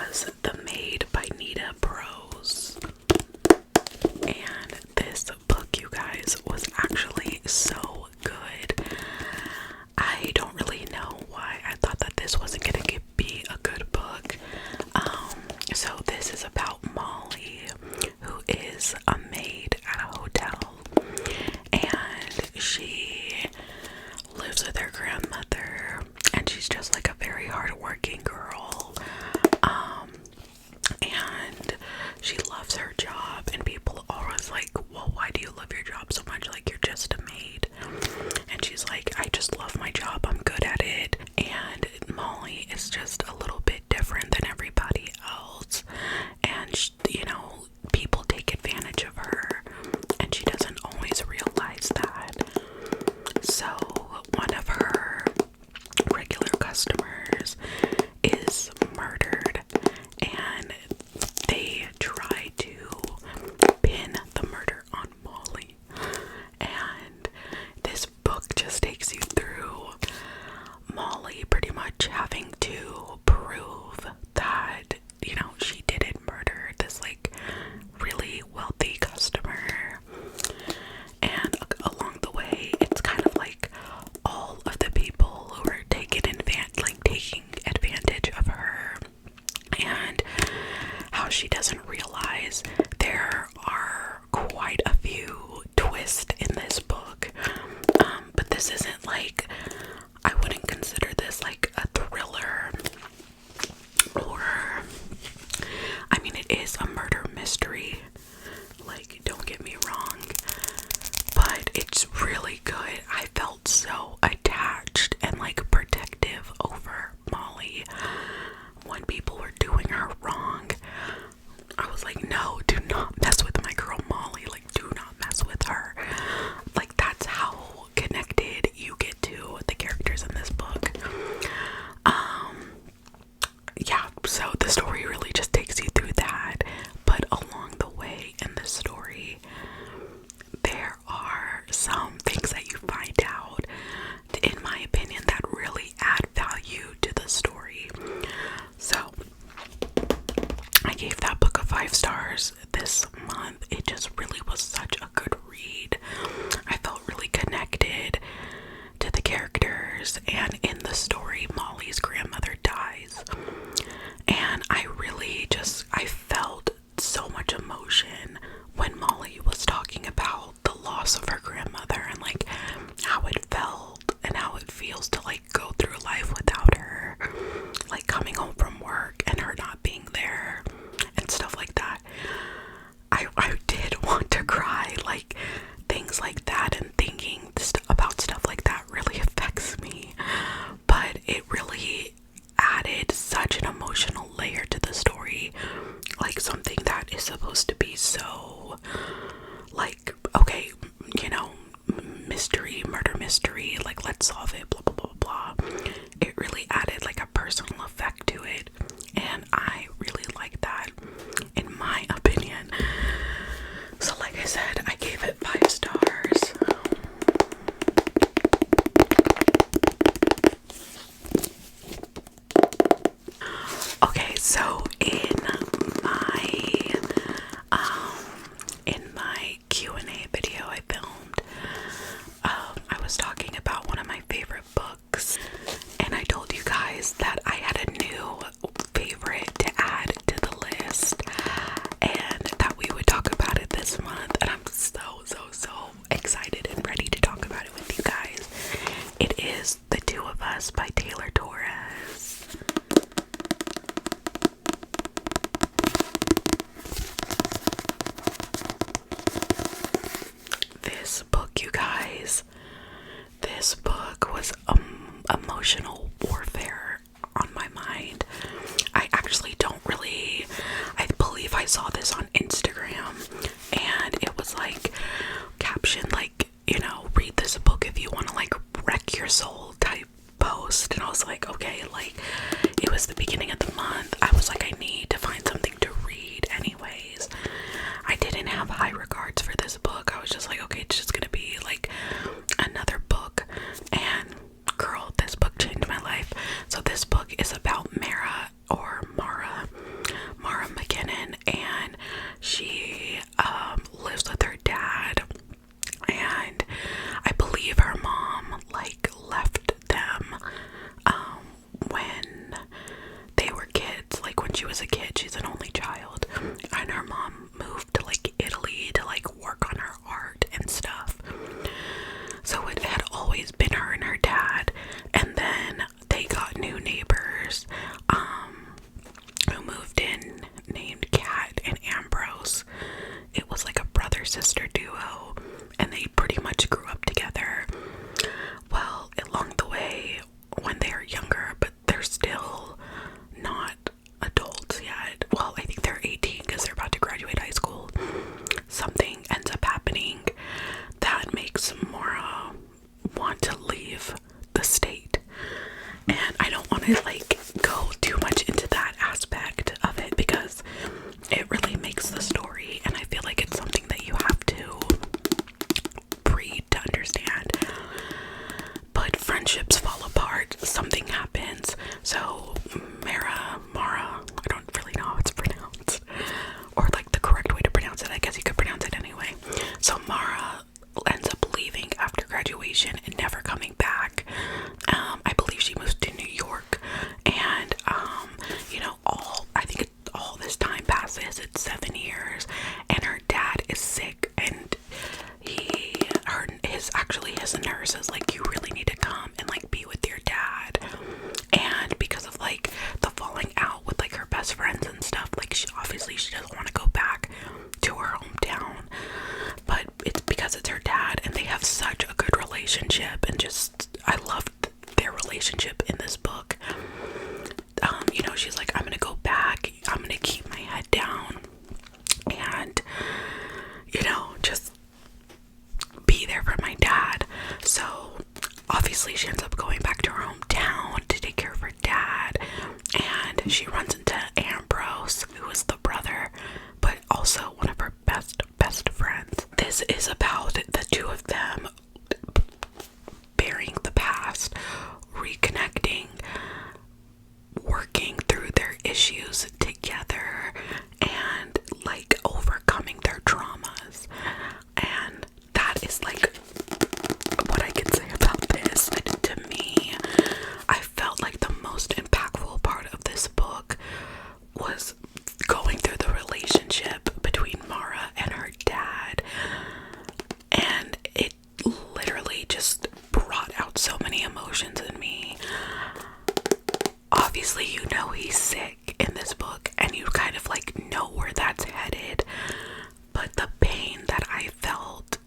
was The Maid by Nita Prose. And this book, you guys, was actually so good. I don't really know why I thought that this wasn't going to be a good book. So this is about Molly, who is a maid at a hotel. And she lives with her grandmother. And she's just like a very hardworking girl. And she loves her job. And people are always like, well, why do you love your job so much? Like, you're just a maid. And she's like, I just love my job. I'm good at it. And Molly is just a little bit different than everybody else. And, you know, people take advantage of her. And she doesn't always realize that. So, one of her regular customers is murdered. And they try to pin the murder on Molly. And this book just takes you through Molly pretty much having to prove that, you know, she didn't murder this like really wealthy customer. And along the way, it's kind of like all of the people who are taking advantage of her, and how she doesn't realize there are quite a few twists in this book. But this isn't like, I wouldn't consider this like a thriller, or, I mean, it is a murder mystery, like, don't get me wrong, but it's really good. I felt so attached and like protective over Molly when people were doing her wrong. I was like, no, do not mess with my girl Molly. Like, do not mess with her. Like, that's how connected you get to the characters in this book. Yeah, so the story really just takes you through that. But along the way in the story, there are some things that you find out, in my opinion, that really add value to the story. So, I gave that book a 5 stars this month. It just really was such a good read. I felt really connected to the characters, and in the story, Molly's grandmother dies. And I felt so much emotion when Molly was talking about the loss of her grandmother, and like how it felt and how it feels to like go through life without her, like coming home from work and her not being there and stuff like that. I did want to cry. Like, things like that and thinking about stuff like that really affects me, but it really added such an emotional layer to the story. Like, something that is supposed to be so like, okay, you know, murder mystery, like, let's solve it, blah blah blah blah. It really added like a personal effect to it, and I really like that, in my opinion. So like I said, I gave it 5 stars. Okay, so in my Q&A video I filmed, I was talking about one of my favorite books, and I told you guys that I had a new favorite to add to the list, and that we would talk about it this month, and I'm so excited and ready to talk about it with you guys. It is The Two of Us by Taylor Torres. This book, you guys, this book was emotional warfare on my mind. I actually don't really, I believe I saw this on Instagram, and it was like captioned like, you know, read this book if you want to like wreck your soul type post. And I was like, okay, like, it was the beginning of the month. I was like, I need to find something to read anyways. I didn't have high regards for this book. I was just like, okay, it's just gonna be like another book. And girl, this book changed my life. So this book is about Mara, or Mara, you know, she's like, I'm gonna go back, I'm gonna keep my head down and, you know, just be there for my dad. So obviously she ends up going back to her hometown to take care of her dad, and she runs into Ambrose, who is the brother but also one of her best friends. This is about the two of them burying the past, reconnecting, working through their issues together, and like overcoming their traumas. And that is like what I can say about this. And to me, I felt like the most impactful part of this book was going through the relationship between Mara and her dad. And it literally just brought out so many emotions in me. Obviously, you know he's sick in this book, and you kind of like know where that's headed. But the pain that I felt,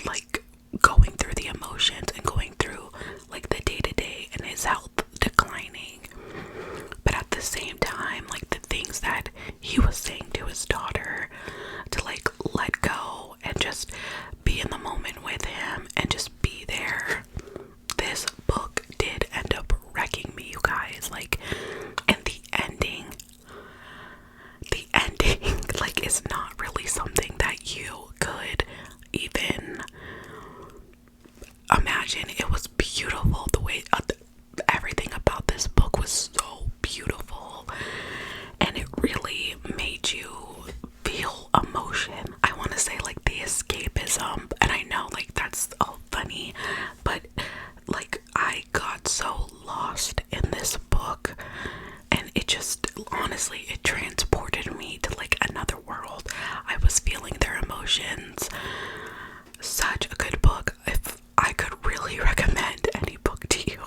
like going through the emotions and going through like the day-to-day and his health declining, but at the same time, like the things that he was saying to his daughter to like let go and just be in the moment with him and just be there. This book did end up wrecking me, you guys. Like, and the ending like is not really something that you could even imagine. It was beautiful. The way everything about this book was so beautiful, and it really made you feel emotion. I want to say like the escapism, and I know like that's all funny, but like I got so lost in this book, and it just honestly, it transported me to like another world. I was feeling their emotions. Such a good book. If I could really recommend any book to you,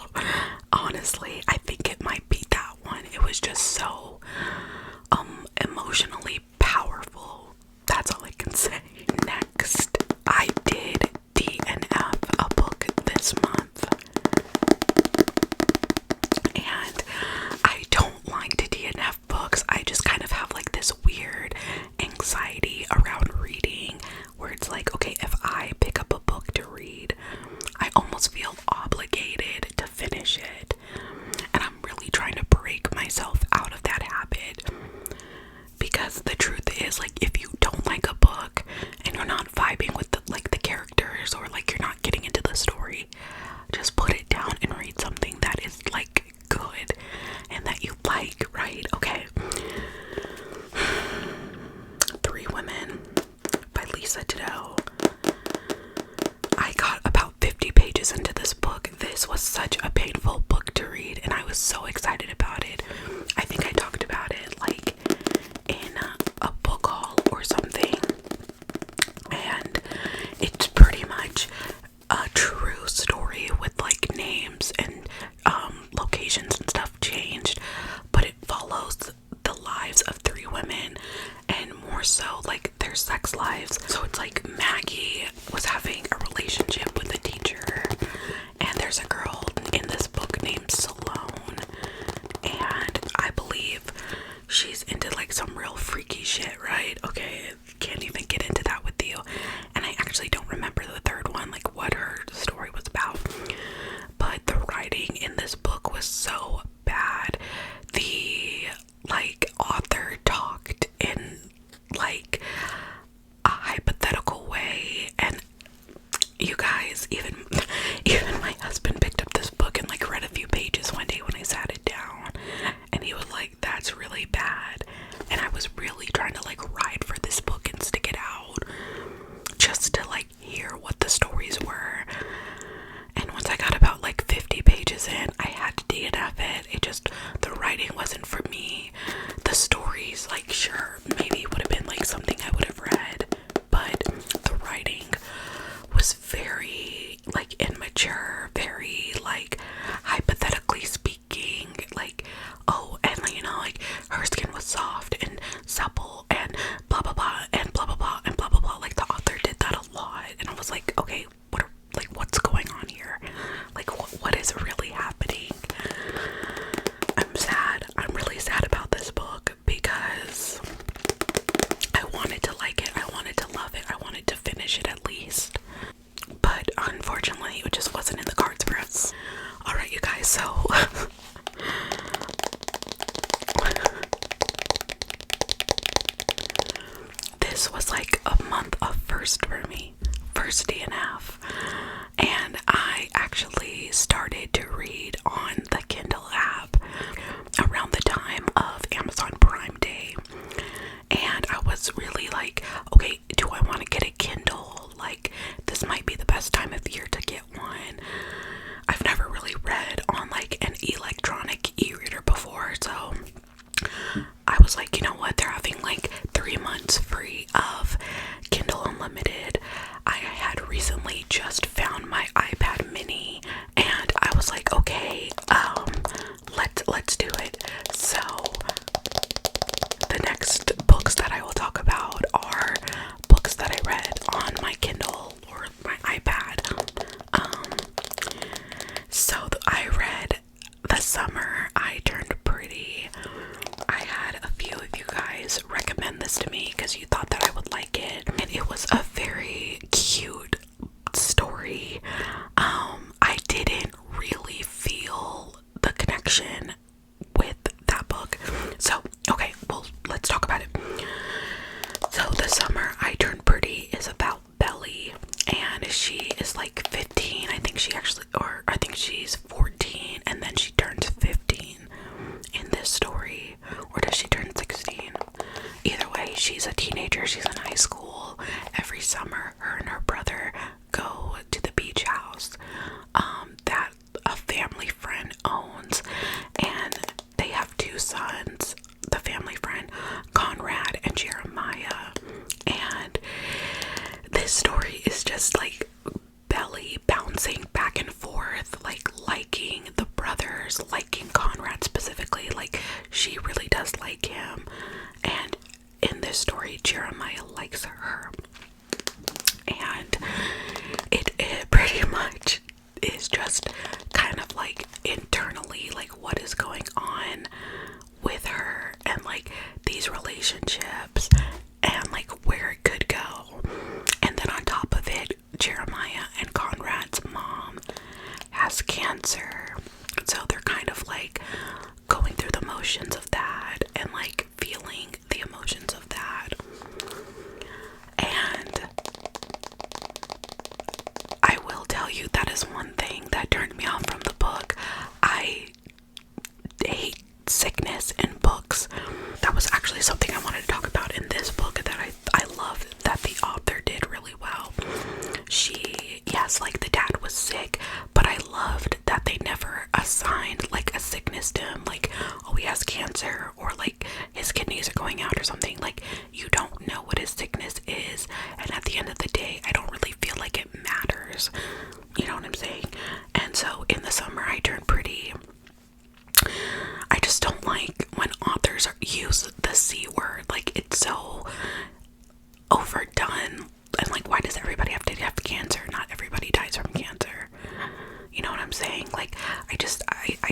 honestly, I think it might be that one. It was just so emotionally powerful. That's all I can say. Next, I did DNF, a book this month, and I don't like to DNF books. I just kind of have like this weird anxiety around reading, where it's like, okay, if I pick up a book to read, I almost feel obligated to finish it, and I'm really trying to break myself out of that habit. Because the truth is, like, if you don't like a book and you're not vibing with the characters, or like you're not getting into the story, just put it down and read something that is like good and that you like, right? Okay. Three Women by Lisa Tito. I got about 50 pages into this book. This was such a painful book to read, and I was so excited about it. I think I talked about it like in a book haul or something, and it's pretty much a true story with like names and locations and stuff changed, but it follows the lives of three women, and more so like their sex lives. So it's like Maggie was having a relationship with a teacher, and there's a girl in this book named Sloane, and I believe she's into like some real freaky shit, right? Okay, can't even get into that with you, and I actually don't remember the third one, like what her story was about. But the writing in this book was so bad. The like author talked in like a hypothetical way, and you guys, even my husband picked up this book and like read a few pages one day when I sat it down, and he was like, that's really bad. And I was really trying to like ride for this book and stick it this was like a month of first for me, first DNF. And I actually started to read on the Kindle app around the time of Amazon Prime Day. And I was really like, okay, do I want to get a Kindle? Like, this might be the best time of year to get one. I've never really read on like an electronic e-reader before, so I was like, you know what, they're having like 3 months free of Kindle Unlimited. I had recently just found my iPad mini and I was like, okay, let's do it. So the next books that I will talk about are books that I read on my Kindle or my iPad. I read The Summer I Turned Pretty. I had a few of you guys recommend this to me because you thought that I would like it, and it was a very cute story. I didn't really feel the connection with that book. So, okay, well, let's talk about it. So, The Summer I Turned Pretty is about Belly, and she is like 15. I think she's 14, and then she turns 15 in this story. Or does she turn 16? Either way, she's a teenager. She's in high school. Every summer, her and her brother go to the beach house that a family friend owns, and they have 2 sons. The family friend, Conrad and Jeremiah. And this story is just like Belly bouncing back and forth, like liking the brothers, liking Conrad specifically. Like, she really does like him, and in this story Jeremiah likes her. And it pretty much is just kind of like internally like what is going on with her and like these relationships and like where it could go. And then on top of it, Jeremiah and Conrad's mom has cancer, so they're kind of like going through the motions of that and like feeling the emotions of that. And I will tell you, that is one thing that turned me off from the book. I hate sickness in books. That was actually something I wanted to talk about in this book that I loved that the author did really well. Yes, like the dad was sick, but I loved that they never assigned like a sickness to him, like, oh, he has cancer, or like his kidneys are going out or something. Like, you don't know what his sickness is, and at the end of the day, I don't really feel like it matters. You know what I'm saying? And so in The Summer I Turned Pretty, I just don't like when authors use the C word. Like, it's so overdone. And like, why does everybody have to have cancer? Not everybody dies from cancer. You know what I'm saying? Like, I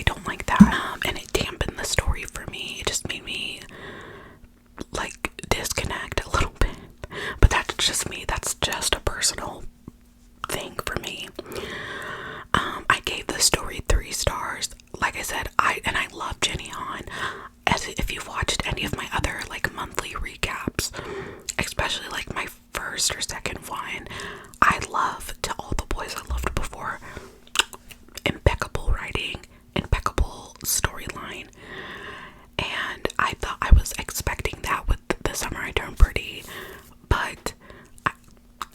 don't like that. And it dampened the story for me. It just made me like disconnect a little bit. But that's just me. That's just a personal thing for me. I gave the story 3 stars. Like I said, I love Jenny Han. As if you've watched any of my other like monthly recaps, especially like my first or second one, I love To All the Boys I Loved Before. Impeccable writing, impeccable storyline, and I thought I was expecting that with The Summer I Turned Pretty, but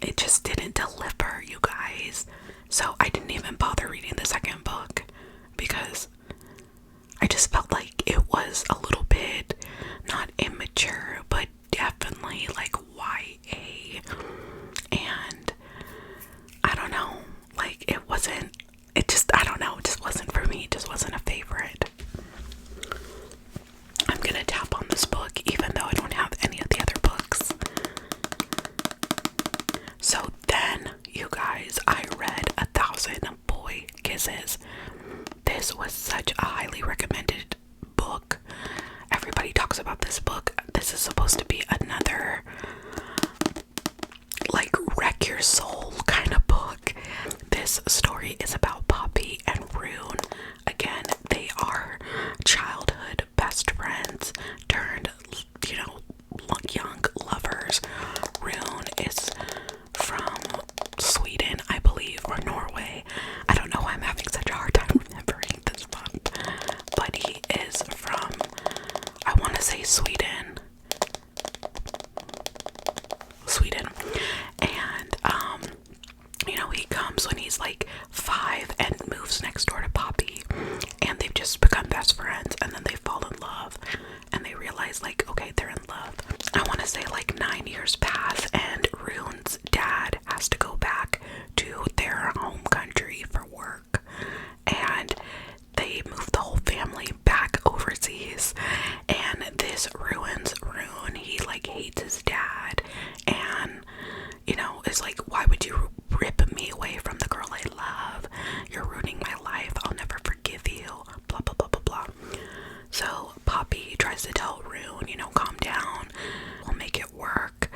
it just didn't deliver, you guys. So I didn't even bother reading the second book because I just felt like it was a little bit, not immature, but definitely like YA. And I don't know, like it just wasn't for me. It just wasn't a favorite. I'm gonna tap on this book even though I don't have any of the other books. So then, you guys, I read 1,000 Boy Kisses. This was such a highly recommended book. Everybody talks about this book. This is supposed to be another like wreck your soul kind of book. This story is about Poppy and Rune. Again, they are childhood best friends turned, young lovers. say Sweden. And he comes when he's like 5 and moves next door to Poppy, and they've just become best friends, and then they fall in love, and they realize like, okay, they're in love. I want to say like 9 years pass, and Rune's dad has to go back to their home country for work, and they move the whole family back overseas. And this ruins Rune. He like hates his dad, and is like, why would you rip me away from the girl I love? You're ruining my life. I'll never forgive you. Blah blah blah blah blah. So Poppy tries to tell Rune, calm down. We'll make it work.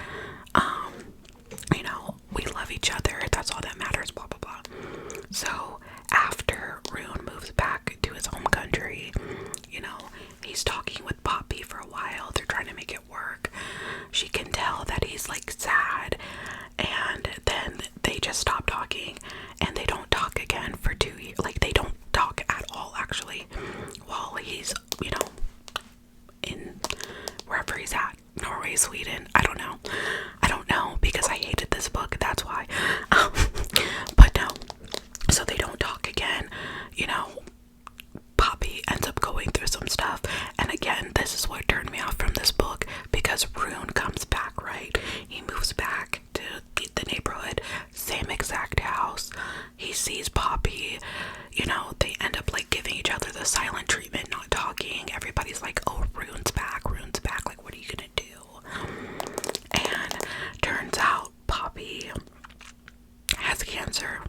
We love each other. That's all that matters. Blah blah blah. So after Rune moves back to his home country, he's talking with Poppy for a while. They're trying to make it work. She can tell that he's like sad, and then they just stop talking, and they don't talk again for 2 years. Like, they don't talk at all, actually, while he's, in wherever he's at. Norway, Sweden, I don't know, because I hated this book, that's why. But no, so they don't talk again. Poppy ends up going through some stuff, and again, this is what turned me off from this book, because Rune comes back, right? He moves back to the neighborhood, same exact house. He sees Poppy, they end up like giving each other the silent treatment, not talking. Everybody's like, oh, Rune's back, like, what are you gonna do? And turns out Poppy has cancer.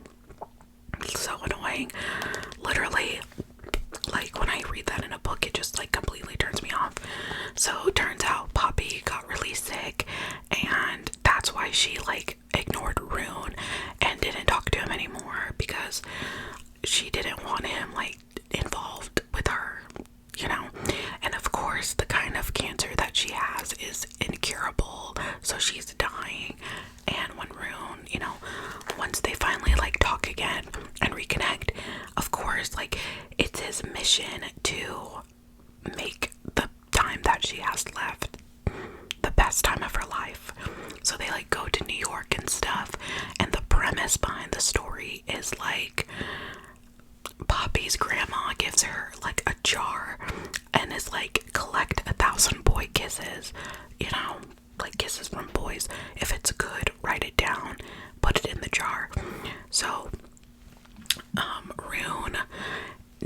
So annoying. Literally, like, when I read that in a book, it just like completely turns me off. So it turns out Poppy got really sick, and that's why she like ignored Rune and didn't talk to him anymore, because she didn't want him like involved with her, and of course the kind of cancer that she has is incurable, so she's dying. And when Rune, once they finally like talk again and reconnect, of course, like, it's his mission to make the time that she has left the best time of her life. So they like go to New York and stuff, and the premise behind the story is like, Poppy's grandma gives her like a jar and is like, collect 1,000 boy kisses, like kisses from boys. If it's good, write it down, put it in the jar. So Rune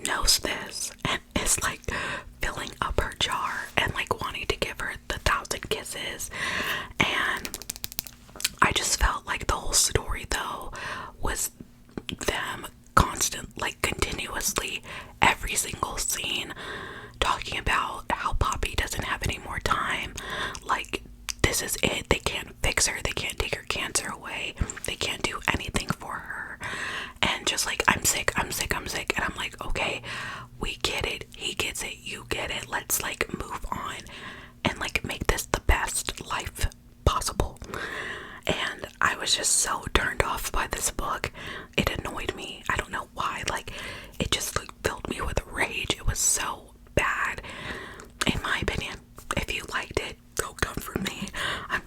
knows this and is like filling up her jar and like wanting to give her the 1,000 kisses. And I just felt like the whole story though was them continuously, every single scene, talking about how Poppy doesn't have any more time. Like, this is it. They can't fix her. They can't take her cancer away. They can't do anything for her. And just like, I'm sick. And I'm like, okay, we get it. He gets it. You get it. Let's like move on and like make this the best life possible. And I was just so turned off by this book. It annoyed me. I don't know why. Like, it just filled me with rage. It was so bad, in my opinion. If you liked it, go come for me. I'm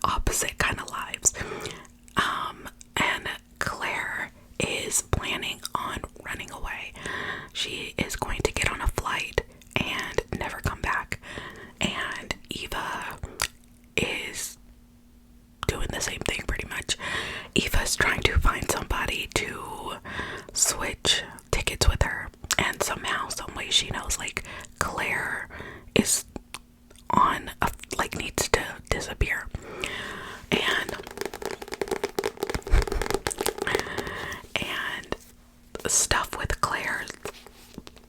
opposite kind of lives. And Claire is planning on running away. She is going to get on a flight and never come back. And Eva is doing the same thing pretty much. Eva's trying to find somebody to switch tickets with her, and somehow, some way, she knows like Claire is on a, like, needs to disappear. And stuff with Claire's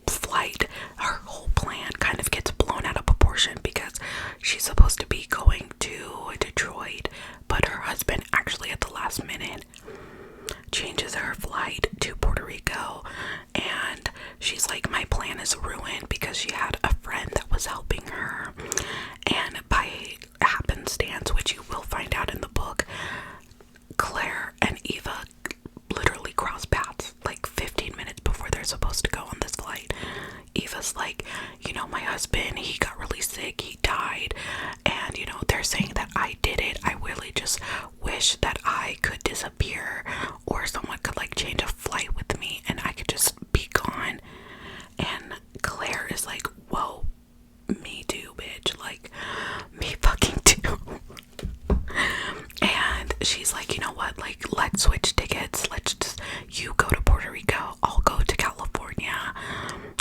flight, her whole plan kind of gets blown out of proportion because she's supposed to be going to Detroit, but her husband actually at the last minute changes her flight to Puerto Rico, and she's like, my plan is ruined, because she had a friend that was helping her, and by happenstance, which you will find out in the book, Claire and Eva literally cross paths like 15 minutes before they're supposed to go on this flight. Eva's like, you know, my husband, he got really sick, he died, and you know, they're saying that I did it. I really just wish that I could disappear, or someone could like change a flight with me and I could just be gone. And Claire is like, whoa, me too, bitch, like, me fucking too. And she's like, you know what, like, let's switch tickets, let's just, you go to Puerto Rico, I'll go to California,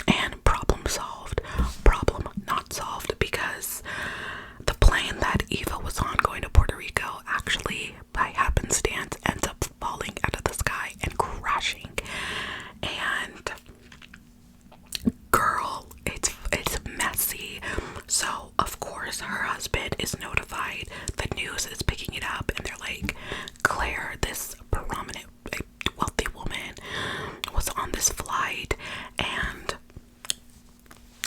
and problem solved. Problem not solved, because the plane that Eva was on going to Puerto Rico actually, by happenstance, ends up falling out of the sky and crashing. And girl, it's messy. So of course her husband is notified, the news is picking it up, and they're like, Claire, this prominent, wealthy woman, was on this flight, and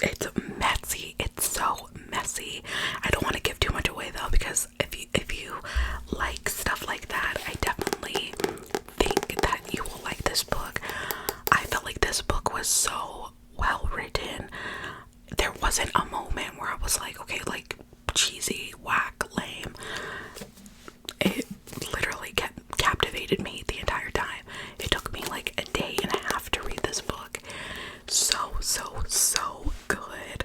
it's messy. It's so messy. I don't want to give too much away though, because if you like stuff like that, I definitely think that you will like this book. I felt like this book was so well written. There wasn't a moment where I was like, okay, like, cheesy, whack, lame. It literally captivated me the entire time. It took me like a day and a half to read this book. So good.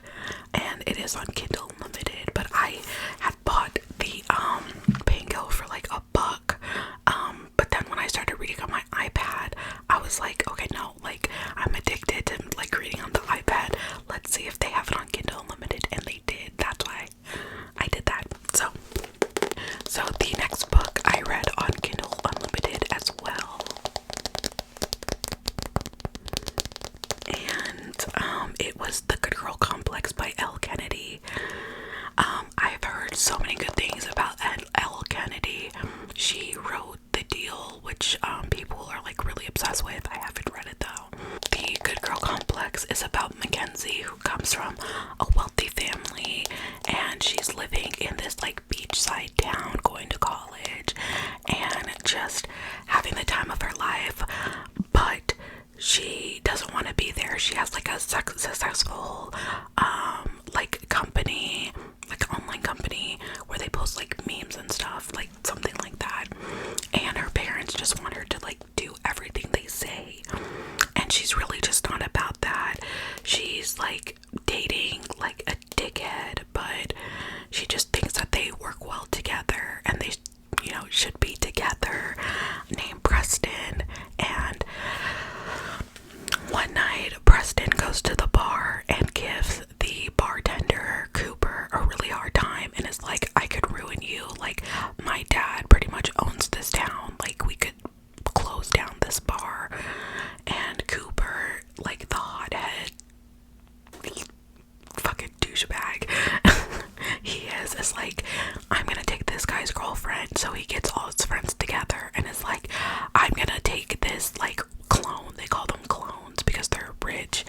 And it is on Kindle Unlimited, but I had bought the Pango for like $1. But then when I started reading on my iPad, I was like, okay, no, like, I'm addicted to like reading on the iPad. Let's see if they have it on Kindle Unlimited, and they did. That's why I did that. So the next book I read on Kindle Unlimited as well. And it was The Good Girl Complex by Elle Kennedy. I've heard so many good things about Elle Kennedy. She wrote The Deal, which people are like really obsessed with. I haven't read it though. The Good Girl Complex is about Mackenzie, who comes from a wealthy family, and she's living in this like beachside town, going to college and just having the time of her life, but she doesn't want to be there. She has like a successful like company, like online company, where they post like memes and stuff, like something like that, and her parents just want her to like do everything they say, and she's really just not about that. She's like dating like a dickhead, but she just thinks that they work well together, and they, you know, should be together, named Preston. And one night Preston goes to the bar and gives the bartender Cooper a really hard time, and is like, I could ruin you, like, my dad pretty much owns this town, like, we could close down this bar. And Cooper, like the hothead fucking douchebag he is like, I'm gonna take this guy's girlfriend. So he gets all his friends together and is like, I'm gonna take this like clone, they call them clones because they're rich,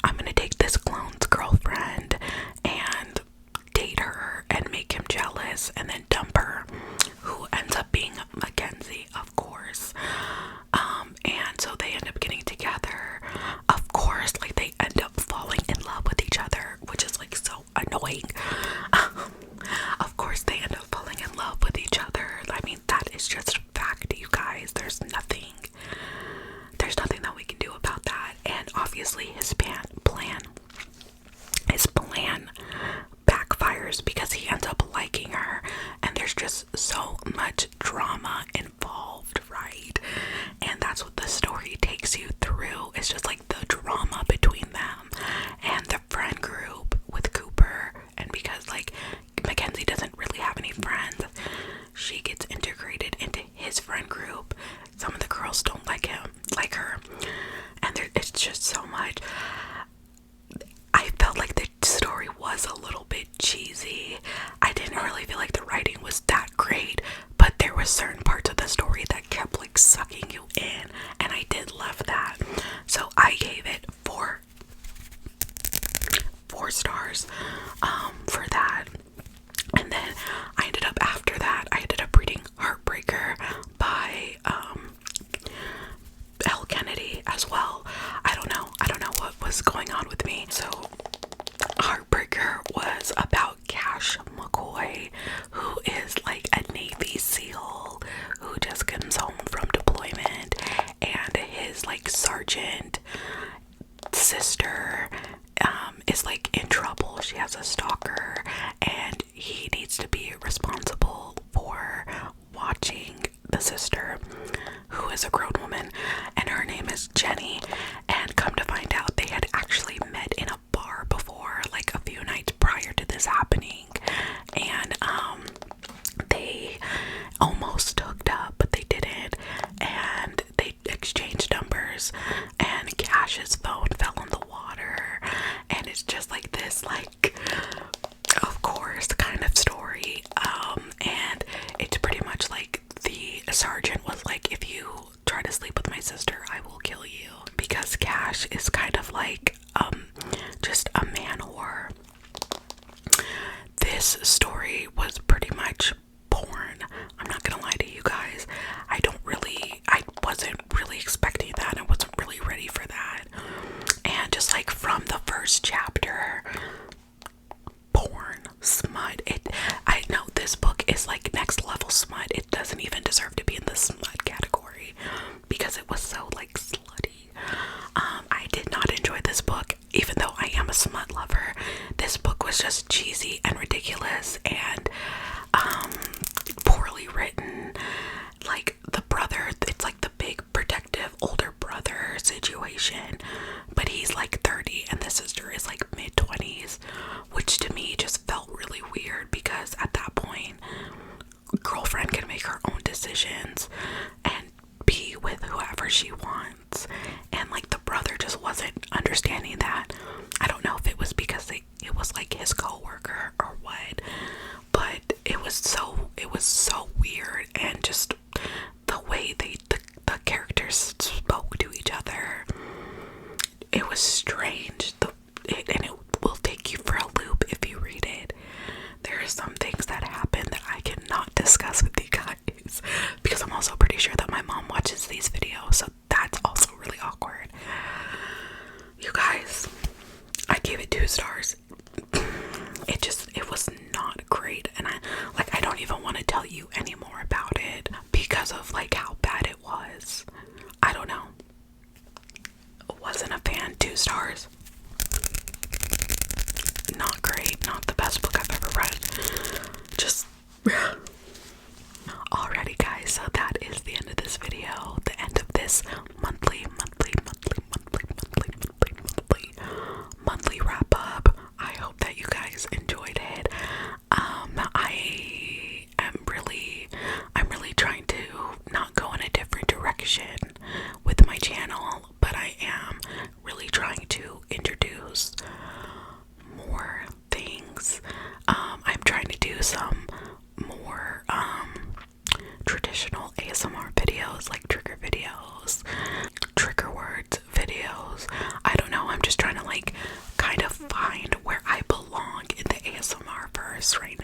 I'm gonna take this clone's girlfriend and date her and make him jealous and then dump her, who ends up being Mackenzie, of course. And so they end up getting together. Of course, like, they end up falling in love with each other, which is like so annoying. Of course they end up falling in love with each so much drama involved, right? And that's what the story takes you through. It's just like the drama between them and the friend group with Cooper. And because like Mackenzie doesn't really have any friends, she gets integrated into his friend group. Some of the girls don't like her, and it's just so much. I felt like the story was a little bit cheesy. I didn't really feel like the writing was that great, but there were certain parts of the story that kept like sucking you in, and I did love that. So I gave it four stars for that. And then I ended up reading Heartbreaker by L. Kennedy as well. I don't know what was going on with me. So Heartbreaker was about Cash McCoy, who is like a Navy SEAL who just comes home from deployment, and his like sergeant sister is like in trouble. She has a stalker, and he needs to be responsible for watching the sister, who is a grown woman, and her name is Jenny. And come to find out, they had actually met in a bar before, like a few nights prior to this happening, and they almost hooked up, but they didn't, and they exchanged numbers, and Cash's phone fell in the water, and it's just like this, like, of course, kind of story. And it's pretty much like the sergeant was like, if you try to sleep with my sister, I will kill you, because Cash is kind of like just a man whore. This story was pretty much porn. I'm not gonna lie to you guys. I wasn't really expecting that. I wasn't really ready for that. And just like from the first chapter, porn, smut. I know this book is like next level smut. It doesn't even deserve to be in the smut category because it was so like slutty. I did not enjoy this book, even though I am a smut lover. This book was just cheesy and ridiculous and poorly written. Like the brother, it's like the big protective older brother situation, but he's like 30 and the sister is like mid-20s, which to me just felt really weird, because at that point, girlfriend can make her own decisions and be with whoever she wants, and like the brother just wasn't understanding that. I don't know if it was because it was like his co-worker or what, but it was so weird, and just the way the characters spoke to each other, it was strange. And it will take you for a loop if you read it. There are some things that happen that I cannot discuss with you guys, because I'm also pretty sure that my mom watches these videos, so that's also really awkward. You guys, I gave it 2 stars. It was not great, and I don't even want to tell you any more about it because of like how bad it was. I don't know. Wasn't a fan. 2 stars. Not great. Not the best book I've ever read. Just alrighty guys, so that is the end of this video. The end of this monthly wrap up. I hope that you guys enjoyed it. I'm really trying to not go in a different direction with my channel, but I am really trying to introduce more things. I'm trying to do some more traditional ASMR videos, like trigger videos, trigger words videos. I don't know, I'm just trying to like kind of find where I belong in the ASMR verse right